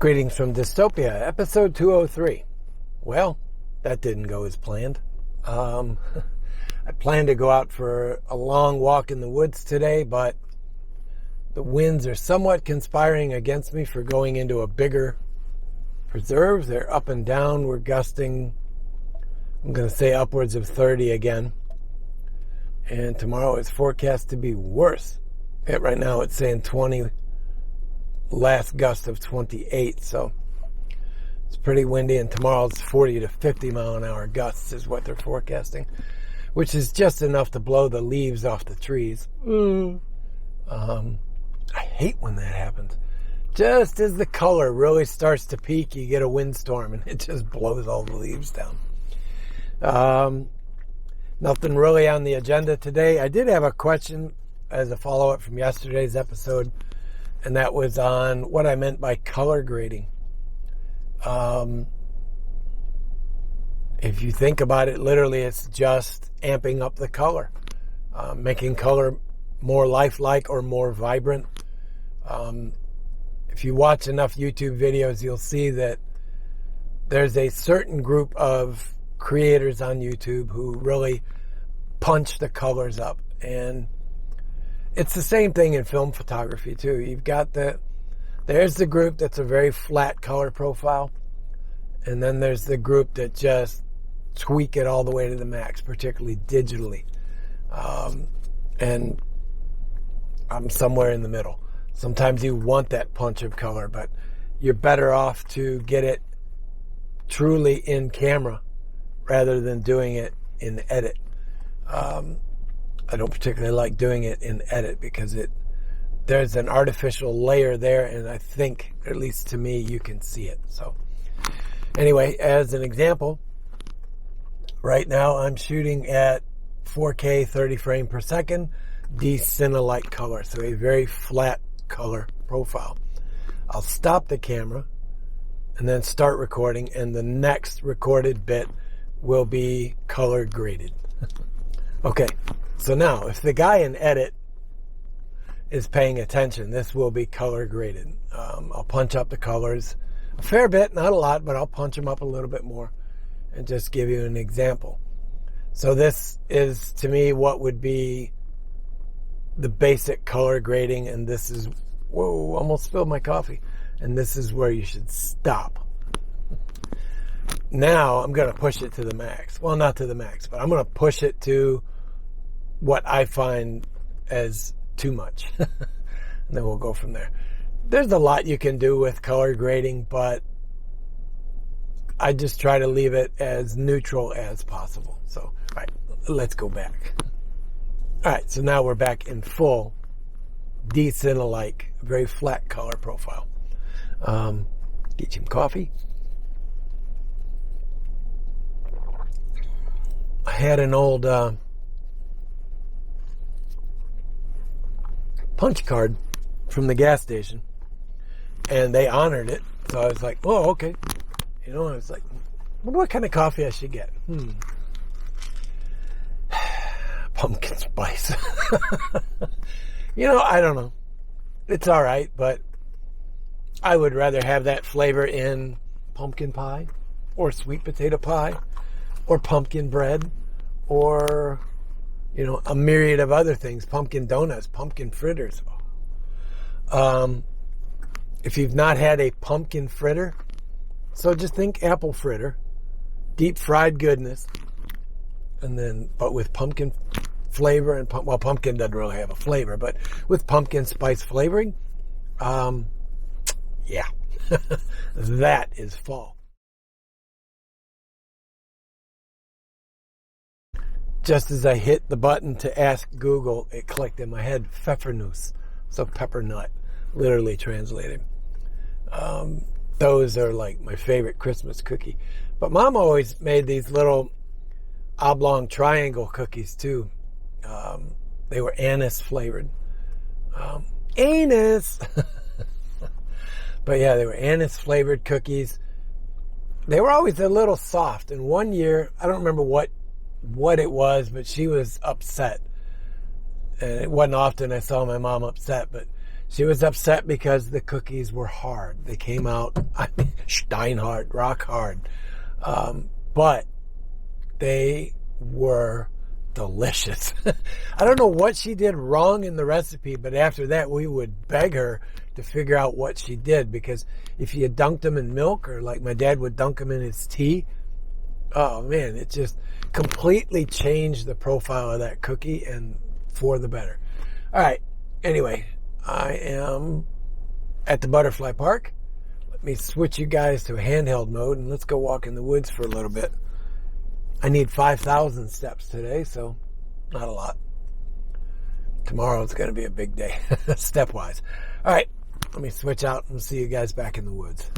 Greetings from Dystopia, episode 203. Well, that didn't go as planned. I planned to go out for a long walk in the woods today, but the winds are somewhat conspiring against me for going into a bigger preserve. They're up and down. We're gusting, I'm going to say upwards of 30 again. And tomorrow is forecast to be worse. Right now it's saying 20. Last gust of 28, so it's pretty windy, and tomorrow's 40 to 50 mile an hour gusts is what they're forecasting, which is just enough to blow the leaves off the trees. I hate when that happens. Just as the color really starts to peak, you get a windstorm and it just blows all the leaves down. Nothing really on the agenda today. I did have a question as a follow-up from yesterday's episode, and that was on what I meant by color grading. If you think about it, literally, it's just amping up the color, making color more lifelike or more vibrant. If you watch enough YouTube videos, you'll see that there's a certain group of creators on YouTube who really punch the colors up, and it's the same thing in film photography too. You've got there's the group that's a very flat color profile, and then there's the group that just tweak it all the way to the max, particularly digitally. And I'm somewhere in the middle. Sometimes you want that punch of color, but you're better off to get it truly in camera rather than doing it in edit. I don't particularly like doing it in edit because there's an artificial layer there, and I think, at least to me, you can see it. So anyway, as an example, right now I'm shooting at 4K 30 frame per second, Dystopia color, so a very flat color profile. I'll stop the camera and then start recording, and the next recorded bit will be color graded. Okay. So now, if the guy in edit is paying attention, this will be color graded. I'll punch up the colors a fair bit, not a lot, but I'll punch them up a little bit more and just give you an example. So this is, to me, what would be the basic color grading, and this is, whoa, almost spilled my coffee, and this is where you should stop. Now, I'm going to push it to the max. Well, not to the max, but I'm going to push it to what I find as too much. And then we'll go from there. There's a lot you can do with color grading, but I just try to leave it as neutral as possible. So, all right, let's go back. All right, so now we're back in full Dystopia, very flat color profile. Get some coffee. I had an old punch card from the gas station, and they honored it, so I was like, oh, okay. I was like, what kind of coffee I should get? Pumpkin spice. I don't know. It's all right, but I would rather have that flavor in pumpkin pie or sweet potato pie or pumpkin bread or a myriad of other things, pumpkin donuts, pumpkin fritters. If you've not had a pumpkin fritter, so just think apple fritter, deep fried goodness, but with pumpkin flavor and pumpkin doesn't really have a flavor, but with pumpkin spice flavoring, yeah, that is fall. Just as I hit the button to ask Google, it clicked in my head, pfeffernuss, so pepper nut, literally translated. Those are like my favorite Christmas cookie. But Mom always made these little oblong triangle cookies too. They were anise flavored. Anise! But yeah, they were anise flavored cookies. They were always a little soft. And one year, I don't remember what it was, but she was upset. And it wasn't often I saw my mom upset, but She was upset because the cookies were hard. They came out, I mean, steinhard, rock hard. But they were delicious. I don't know what she did wrong in the recipe, but after that we would beg her to figure out what she did, because if you dunked them in milk, or like my dad would dunk them in his tea, oh man, it just completely changed the profile of that cookie, and for the better. All right, anyway, I am at the butterfly park. Let me switch you guys to a handheld mode and let's go walk in the woods for a little bit. I need 5,000 steps today, so not a lot. Tomorrow it's going to be a big day, step-wise. All right, let me switch out and see you guys back in the woods.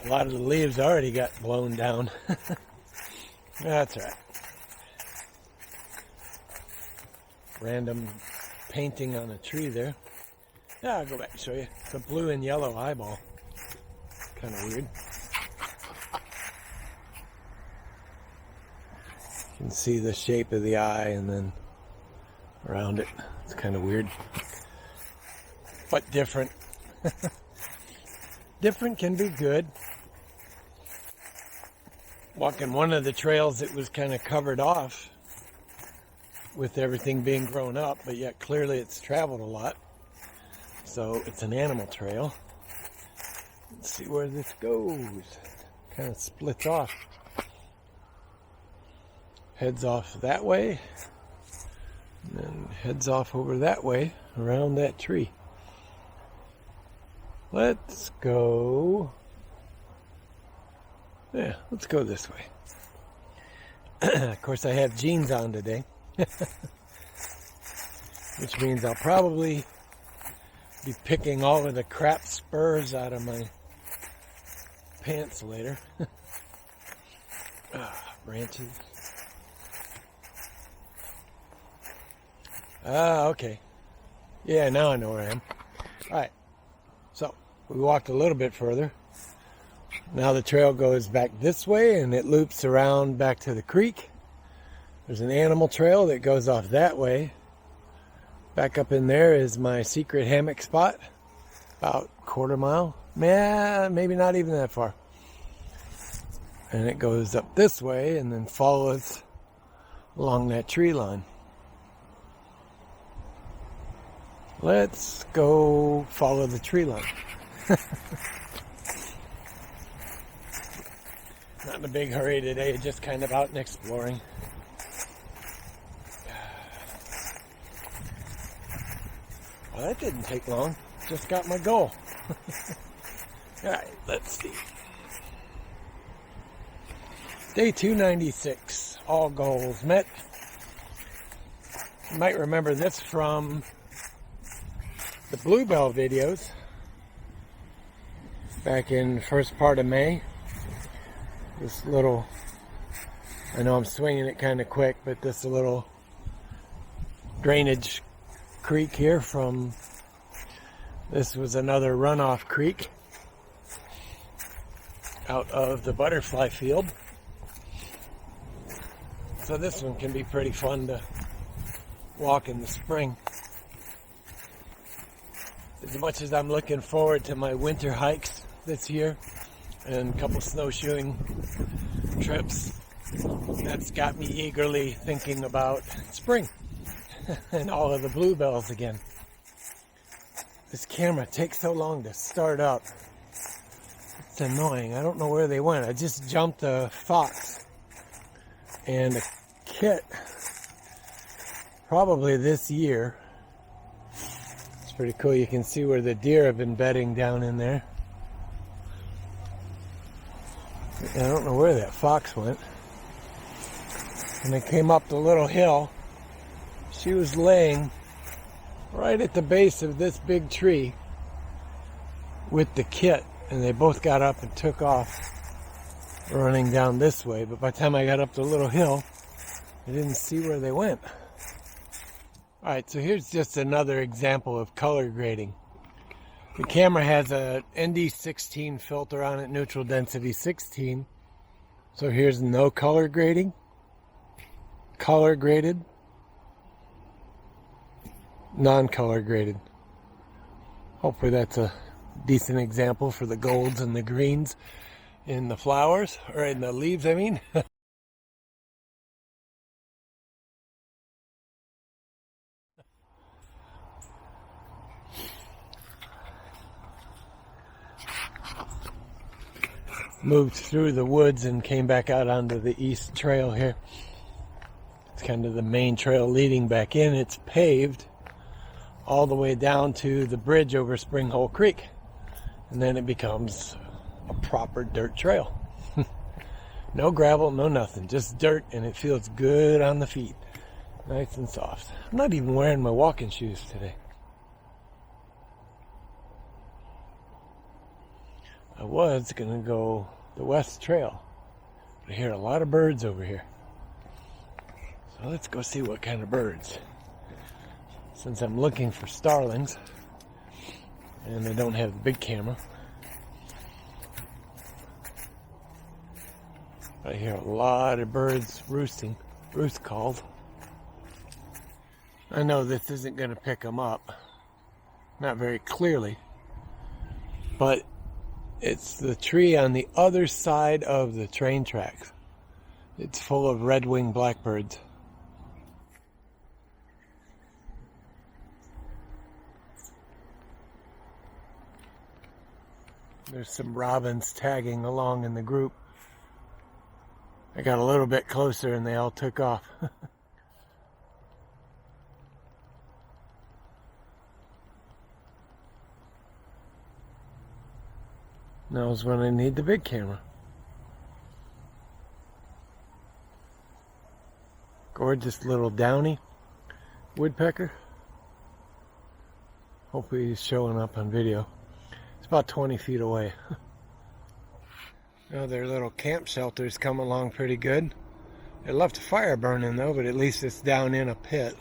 A lot of the leaves already got blown down. That's right. Random painting on a tree there. Yeah, I'll go back and show you. It's a blue and yellow eyeball. Kind of weird. You can see the shape of the eye and then around it. It's kind of weird. But different. Different can be good. Walking one of the trails, it was kind of covered off with everything being grown up, but yet clearly it's traveled a lot. So it's an animal trail. Let's see where this goes. Kind of splits off. Heads off that way, and then heads off over that way around that tree. Let's go. Yeah, let's go this way. Of course, I have jeans on today, which means I'll probably be picking all of the crap spurs out of my pants later. Branches. Okay. Yeah, now I know where I am. All right. So, we walked a little bit further. Now the trail goes back this way and it loops around back to the creek. There's an animal trail that goes off that way. Back up in there is my secret hammock spot. About a quarter mile. Maybe not even that far. And it goes up this way and then follows along that tree line. Let's go follow the tree line. Not in a big hurry today, just kind of out and exploring. Well, that didn't take long. Just got my goal. Alright, let's see. Day 296. All goals met. You might remember this from the Bluebell videos back in the first part of May. This little, I know I'm swinging it kind of quick, but this little drainage creek here from, this was another runoff creek out of the butterfly field. So this one can be pretty fun to walk in the spring. As much as I'm looking forward to my winter hikes this year and a couple snowshoeing trips, that's got me eagerly thinking about spring and all of the bluebells again. This camera takes so long to start up. It's annoying. I don't know where they went. I just jumped a fox and a kit probably this year. It's pretty cool. You can see where the deer have been bedding down in there. I don't know where that fox went. When I came up the little hill, she was laying right at the base of this big tree with the kit, and they both got up and took off running down this way. But by the time I got up the little hill, I didn't see where they went. Alright, so here's just another example of color grading. The camera has a ND16 filter on it, neutral density 16. So here's no color grading, color graded, non-color graded. Hopefully that's a decent example for the golds and the greens in the flowers, or in the leaves, I mean. Moved through the woods and came back out onto the east trail here. It's kind of the main trail leading back in. It's paved all the way down to the bridge over Spring Hole Creek. And then it becomes a proper dirt trail. No gravel, no nothing, just dirt, and it feels good on the feet. Nice and soft. I'm not even wearing my walking shoes today. I was gonna go the west trail, but I hear a lot of birds over here. So let's go see what kind of birds. Since I'm looking for starlings, and I don't have the big camera, I hear a lot of birds roosting, roost calls. I know this isn't gonna pick them up, not very clearly, but it's the tree on the other side of the train tracks. It's full of red-winged blackbirds. There's some robins tagging along in the group. I got a little bit closer and they all took off. Now's when I need the big camera. Gorgeous little downy woodpecker. Hopefully he's showing up on video. It's about 20 feet away. Now their little camp shelters come along pretty good. They left a fire burning though, but at least it's down in a pit.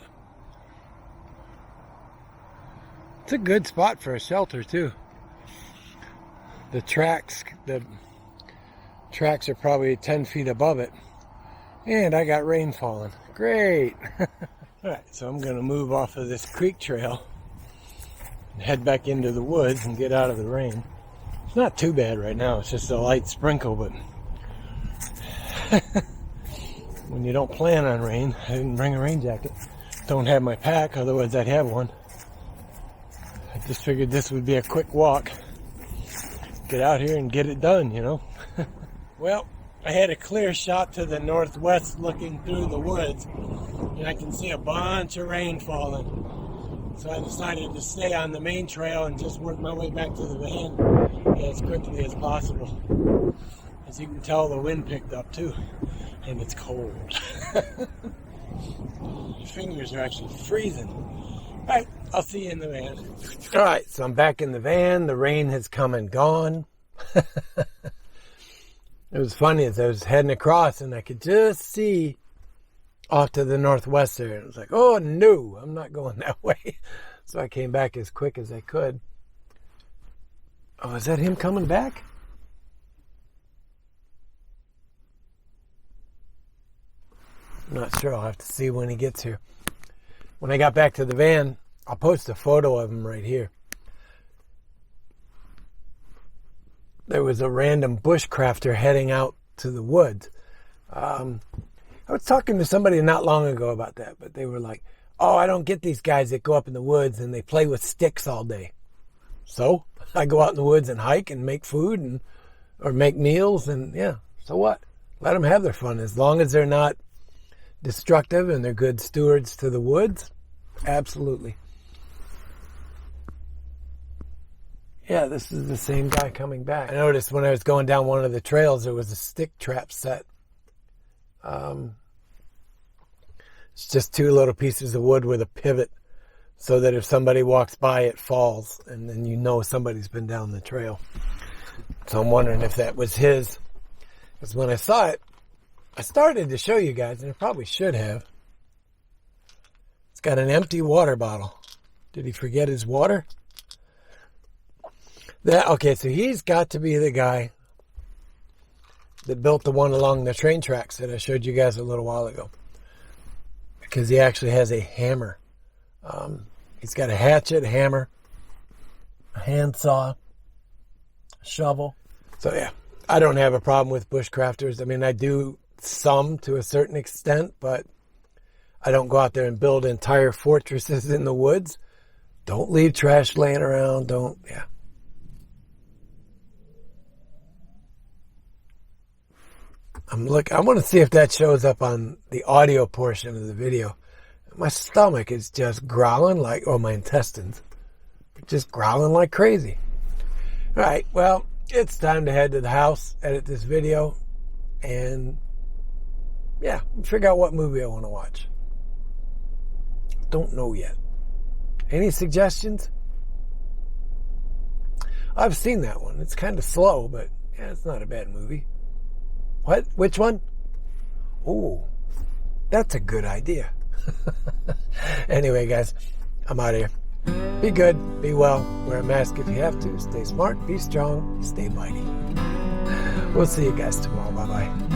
It's a good spot for a shelter too. The tracks are probably 10 feet above it. And I got rain falling. Great. Alright, so I'm going to move off of this creek trail and head back into the woods and get out of the rain. It's not too bad right now. It's just a light sprinkle, but when you don't plan on rain, I didn't bring a rain jacket. Don't have my pack, otherwise I'd have one. I just figured this would be a quick walk. Get out here and get it done, you know. Well, I had a clear shot to the northwest looking through the woods, and I can see a bunch of rain falling. So I decided to stay on the main trail and just work my way back to the van as quickly as possible. As you can tell, the wind picked up too, and it's cold. My fingers are actually freezing. All right, I'll see you in the van. All right, so I'm back in the van. The rain has come and gone. It was funny as I was heading across and I could just see off to the northwest there. It was like, oh no, I'm not going that way. So I came back as quick as I could. Oh, is that him coming back? I'm not sure. I'll have to see when he gets here. When I got back to the van, I'll post a photo of him right here. There was a random bushcrafter heading out to the woods. I was talking to somebody not long ago about that, but they were like, oh, I don't get these guys that go up in the woods and they play with sticks all day. So I go out in the woods and hike and make food and or make meals, and yeah, so what? Let them have their fun as long as they're not destructive and they're good stewards to the woods. Absolutely. Yeah, this is the same guy coming back. I noticed when I was going down one of the trails, there was a stick trap set. It's just two little pieces of wood with a pivot so that if somebody walks by, it falls, and then you know somebody's been down the trail. So I'm wondering if that was his. Because when I saw it, I started to show you guys, and I probably should have. It's got an empty water bottle. Did he forget his water? Okay, so he's got to be the guy that built the one along the train tracks that I showed you guys a little while ago. Because he actually has a hammer. He's got a hatchet, a hammer, a handsaw, a shovel. So yeah, I don't have a problem with bushcrafters. I mean, I do some to a certain extent, but I don't go out there and build entire fortresses in the woods. Don't leave trash laying around. Yeah. I want to see if that shows up on the audio portion of the video. My stomach is just growling my intestines, just growling like crazy. All right, well, it's time to head to the house, edit this video, and yeah, figure out what movie I want to watch. Don't know yet. Any suggestions? I've seen that one. It's kind of slow, but yeah, it's not a bad movie. What? Which one? Oh, that's a good idea. Anyway, guys, I'm out of here. Be good, be well, wear a mask if you have to, stay smart, be strong, stay mighty. We'll see you guys tomorrow. Bye-bye.